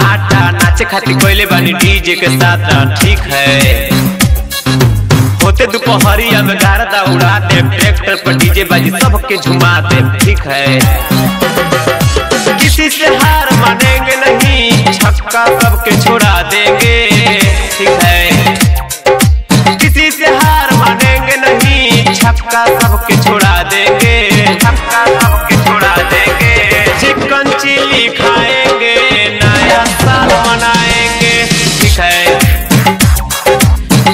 आटा नाचे खातिर कोयले बानी डीजे के साथ ठीक है। होते दोपहरिया में गारदा उड़ा दे, ट्रैक्टर पर डीजे बाजी सबके झुमा दे ठीक है। किसी से हार मानेंगे नहीं, छक्का सबके छोड़ा देंगे ठीक है। किसी से हार मानेंगे नहीं, छक्का सबके छोड़ा देंगे, छक्का सबके छोड़ा देंगे। चिकन चिली खाएंगे, नया साल मनाएंगे ठीक है।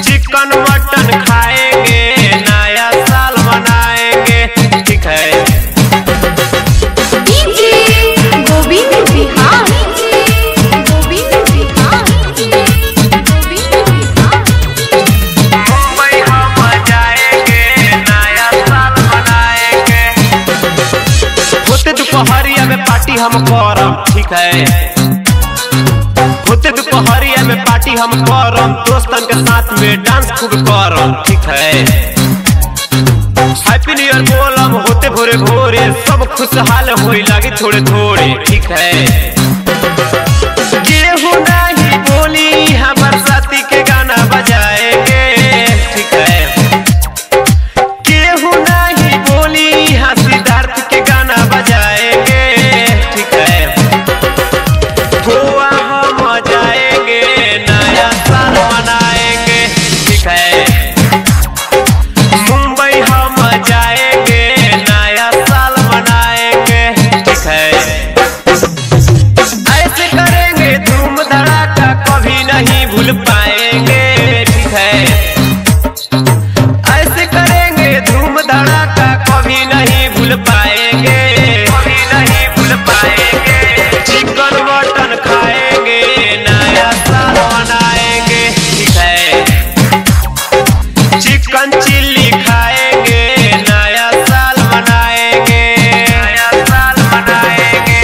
चिकन मटन खाएंगे, नया साल मनाएंगे ठीक है। दोपहरिया में पार्टी हम करम ठीक है। होते दोपहरिया में पार्टी हम करम, दोस्तन के साथ में डांस खूब करम ठीक है। हैप्पी न्यू ईयर बोलम होते भोरे भोरे, सब खुशहाल होई लागी थोड़े थोड़े ठीक है। केहू नहीं बोली हमर साथी के गाना बजाएंगे ठीक है। केहू नहीं बोली हाँ सिद्धार्थ के गाना बजाएंगे ठीक है। गोवा हम जाएंगे, नया साल मनाएंगे ठीक है। मुंबई हम जाएंगे, नया साल मनाएंगे ठीक है। ऐसे करेंगे धूम धड़ाका, कभी नहीं भूल पाएंगे ठीक है। ऐसे करेंगे धूम धड़ाका, कभी नहीं भूल पाएंगे, कभी नहीं भूल पाएंगे। चिकन मटन खाएंगे, नया साल मनाएंगे ठीक है। चिकन चिल्ली खाएंगे, नया साल मनाएंगे, नया साल मनाएंगे।